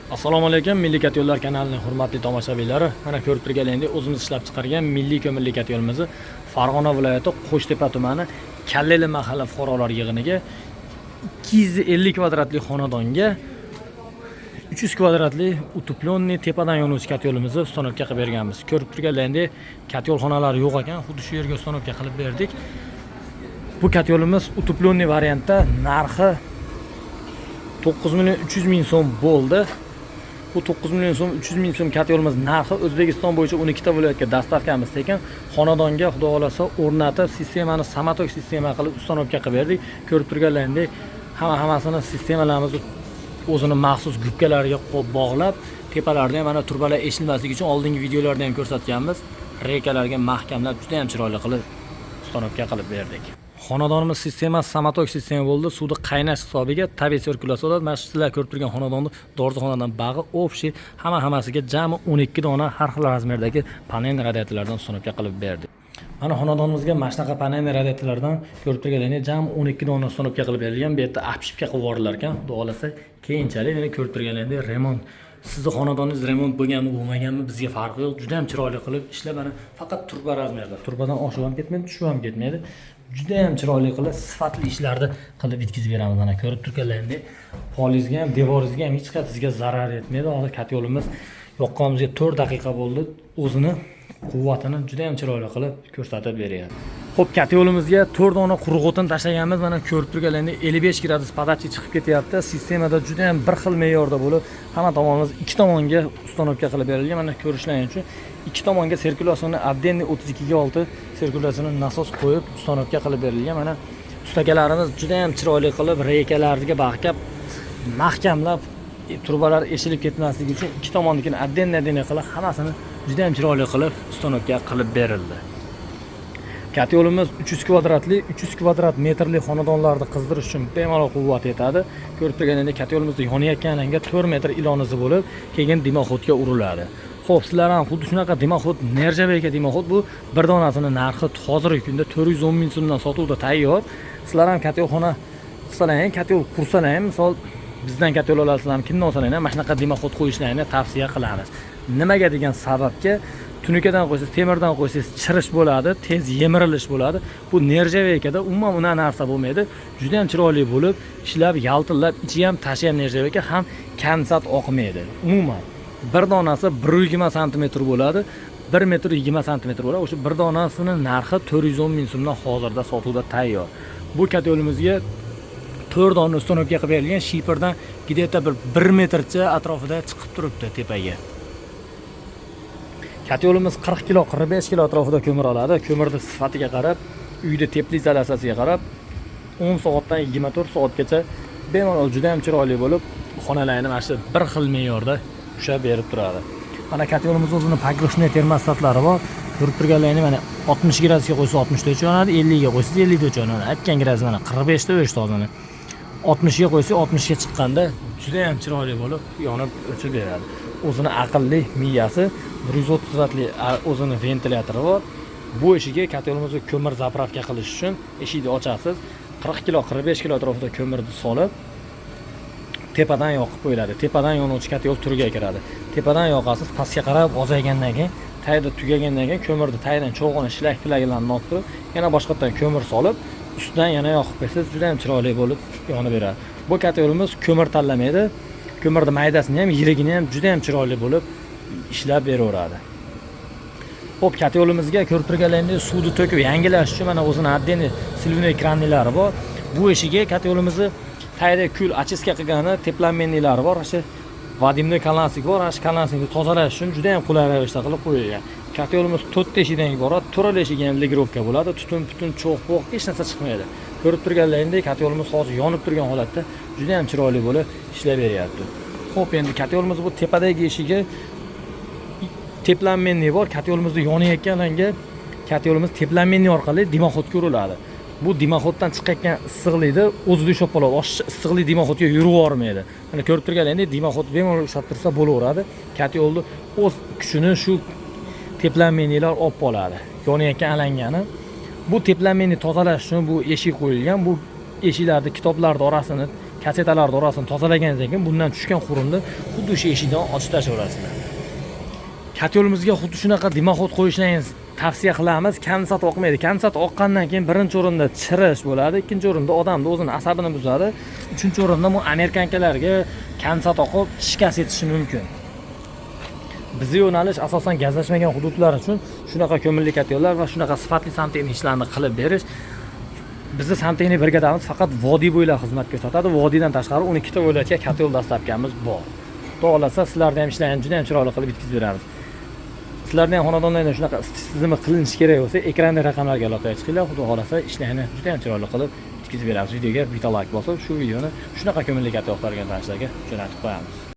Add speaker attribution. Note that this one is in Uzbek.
Speaker 1: Assalomu alaykum, Milliy kat yo'llar kanalining hurmatli tomoshabinlari. Mana ko'rib turganingizdek, o'zimiz ishlab chiqargan milliy ko'mirli kat yo'limizni Farg'ona viloyati Qo'shtepa tumani Kalleli mahalla fuqarolar yig'iniga 250 kvadratli xonadonga 300 kvadratli utuplenniy tepadan yonuvchi kat yo'limizni ustanovka qilib berganmiz. Ko'rib turganingizdek, kat yo'l xonalari yo'q ekan, xuddi shu yerga ustanovka qilib berdik. Bu kat yo'limiz utuplenniy variantda narxi 9.300.000 so'm bo'ldi. Bu 9.000.000 so'm, 300.000 so'm kat yo'limiz narxi O'zbekiston bo'yicha 12 ta viloyatga dastavkamiz tekin. Xonadonga xudo xolasa o'rnatib, sistemani samatok sistema qilib ustanovka qilib berdik. Ko'rib turganlaringdek, hammasini sistemalarimizni o'zini maxsus gubkalariga bog'lab, tepalarida ham mana turbalar eshilmasligi uchun oldingi videolarda ham ko'rsatganmiz. Rekalarga mahkamlab, juda ham chiroyli qilib ustanovka qilib berdik. Xonadonimiz sistemasi samatok sistema bo'ldi. Suvni qaynash hisobiga tabiiy sirkulyatsiya bo'ladi. Mana sizlar ko'rib turgan xonadonni dorixonadan bag'i общий hammasiga jami 12 dona har xil razmerdagi panel radiatorlardan ustanovka qilib berdik. Mana xonadonimizga mana shunaqa panel radiatorlardan ko'rib turganingizdek jami 12 dona ustanovka qilib berilgan. Bu yerda apshipka qilib yuborilgan ekan. Xudo xolasa keyinchalik yana ko'rib turganingizdek remont. Sizni xonadoningiz remont bo'lganmi, bo'lmaganmi bizga farqi yo'q. Juda ham chiroyli qilib ishlab, mana faqat turba razmerda. Turbadan oshib ham ketmaydi, tushib ham ketmaydi. Juda ham chiroyli qilib, sifatli ishlarni qilib bitkizib beramiz. Mana ko'rib turganlaringdek, polizga ham, devoringizga ham hech qanday sizga zarar etmaydi. Hozir kat yo'limiz yoqqanimizga 4 daqiqa bo'ldi. O'zini quvvatini juda ham chiroyli qilib ko'rsatib beryapti. Xo'p, kat yo'limizga 4 dona quruq o'tin tashlaganmiz. Mana ko'rib turganlaringdek 55 gradus podachi chiqib ketyapti. Sistemada juda ham bir xil me'yorda bo'lib, hamma tomonimiz ikki tomonga ustanovka qilib berilgan. Mana ko'rishlaring uchun ikki tomonga sirkulyatsiyani отдельный 32 ga 6 sirkulyatsiyani nasos qo'yib ustanovka qilib berilgan. Mana ustakalarimiz juda ham chiroyli qilib reykalarga bag'lab, mahkamlab, turbalar eshilib ketmasligi uchun ikki tomonnikini отдельный qilib hammasini juda ham chiroyli qilib ustanovka qilib berildi. Kat yo'limiz 300 kvadrat metrli xonadonlarni qizdirish uchun bemalol quvvat yetadi. Ko'rib turganingizdek, kat yo'limizda yonayotganiga 4 metr ilonizi bo'lib, keyin dimoxodga uriladi. Xo'p, sizlar ham xuddi shunaqa dimoxod, nerjaveyka dimoxod bu bir donasini narxi hozirgi kunda 410.000 so'mdan sotuvda tayyor. Sizlar ham kat yo'l xona qilsalaring, kat yo'l qursalang, misol bizdan kat yo'l olasizlar, kimdan olsalaring, mana shunaqa dimoxod qo'yishlarini tavsiya qilamiz. Nimaga degan sababga tunukadan qo'ysangiz, temirdan qo'ysangiz chirish bo'ladi, tez yemirilish bo'ladi. Bu nerjaveykada umuman una narsa bo'lmaydi. Juda ham chiroyli bo'lib, ishlab, yaltillab, ichi ham tashi ham nerjaveyka, ham konsat oqmaydi. Umuman bir donasi 120 sm bo'ladi, 1 metr 20 sm bo'ladi. O'sha bir donasini narxi 410.000 so'mdan hozirda sotuvda tayyor. Bu kat yo'limizga 4 dona ustanovka qilib berilgan, shiperdan где-то 1 metrcha atrofida chiqib turibdi tepaga. Kat yo'limiz 40 kilo, 45 kilo atrofida ko'mir oladi. Ko'mirning sifatiga qarab, uyda teplik izolyatsiyasiga qarab 10 soatdan 24 soatgacha bemalol juda ham chiroyli bo'lib, xonalarni mana shu bir xil me'yorda ushlab berib turadi. Mana kat yo'limiz o'zining pogloshniy termostatlari bor. Ko'rib turganlaringiz mana 60 gradusga qo'ysa 60 da yonadi, 50 ga qo'ysa 50 da yonadi. Aytgan gradus mana 45 da o'chdi hozir. 60 ga qo'ysa 60 ga chiqqanda juda ham chiroyli bo'lib yonib o'chib beradi. O'zining aqlli miyasi, 130 vatli o'zining ventilyatori bor. Bu eshigiga kat yo'limizga ko'mir zapravka qilish uchun eshikni ochasiz. 40 kilo, 45 kilo atrofida ko'mirni solib tepadan yoqib qo'yiladi. Tepadan yonuvchi kat yo'l turiga kiradi. Tepadan yoqasiz, pastga qarab ozaygandan keyin, tayda tugagandan keyin ko'mirni taydan cho'g'ini shlak-pilagilarni olib, yana boshqatdan ko'mir solib, ustidan yana yoqib qo'ysangiz juda ham chiroyli bo'lib yonib beradi. Bu kat yo'limiz ko'mir tanlamaydi. Ko'mirning maydasini ham, yirigini ham juda ham chiroyli bo'lib ishlab beraveradi. Xo'p, kat yo'limizga ko'rib turganlaringizdek suvni to'kib yangilash uchun mana o'zining отдельный silivnoy krannilari bor. Bu eshigiga kat yo'limizni tayda kul achiska qilgani teplanmenniylari bor. O'sha vadimnoy kalansik bor. O'sha kalansikni tozalash uchun juda ham qulay ravishda qilib qo'yilgan. Kat yo'limiz 4 eshikdan iborat, 4 eshigi ham legirovka bo'ladi. Tutun cho'q-po'q hech narsa chiqmaydi. Ko'rib turganlaringdek kat yo'limiz hozir yonib turgan holatda juda ham chiroyli bo'lib ishlab beryapti. Xo'p, endi kat yo'limiz bu tepadagi eshigi teplanmenniy bor. Kat yo'limizda yonayotganlarga kat yo'limiz teplanmenniy orqali dimoxodga uriladi. Bu dimoxoddan chiqayotgan issiqlikni o'zida ushlab qoladi. Oshiqcha issiqlik dimoxodga yurib bormaydi. Mana ko'rib turganingizdek dimoxod bemalol ushlab tursa bo'laveradi. Kat yo'lni o'z kuchini shu teplanmenniylar olib qoladi. Yonayotgan alangani. Bu teplanmenni tozalash uchun bu eshik qo'yilgan. Bu eshiklarning kitoblarning orasini kasetalarni orasini tozalaganingizdan keyin bundan tushgan qurumni xuddi o'sha eshikdan ochib tashlaverasizlar. Katyolimizga xuddi shunaqa dimoxod qo'yishlaringizni tavsiya qilamiz. Kondensat oqmaydi. Kondensat oqqandan keyin birinchi o'rinda chirish bo'ladi, ikkinchi o'rinda odamni o'zini asabini buzadi, uchinchi o'rinda bu amerikankalarga kondensat oqib shikast etishi mumkin. Bizning yo'nalish asosan gazlashmagan hududlar uchun shunaqa ko'mirli katyollar va shunaqa sifatli santexnik ishlarni qilib berish. Bizni santexnik brigadamiz faqat vodiy bo'ylab xizmat ko'rsatadi. Vodiydan tashqari 12 ta viloyatga katyol dastlabkamiz bor. Xudo xolasa sizlarni ham ishlarni juda ham chiroyli qilib bitkazib beramiz. Sizlarni ham xonadonlarda shunaqa isitish tizimi qilinishi kerak bo'lsa, ekranda raqamlarga aloqaga chiqinglar. Xudo xolasa ishlarni juda ham chiroyli qilib bitkazib beramiz. Videoga bitta like bosib, shu videoni shunaqa ko'mirli katyollarga tanishlarga jo'natib qo'yamiz.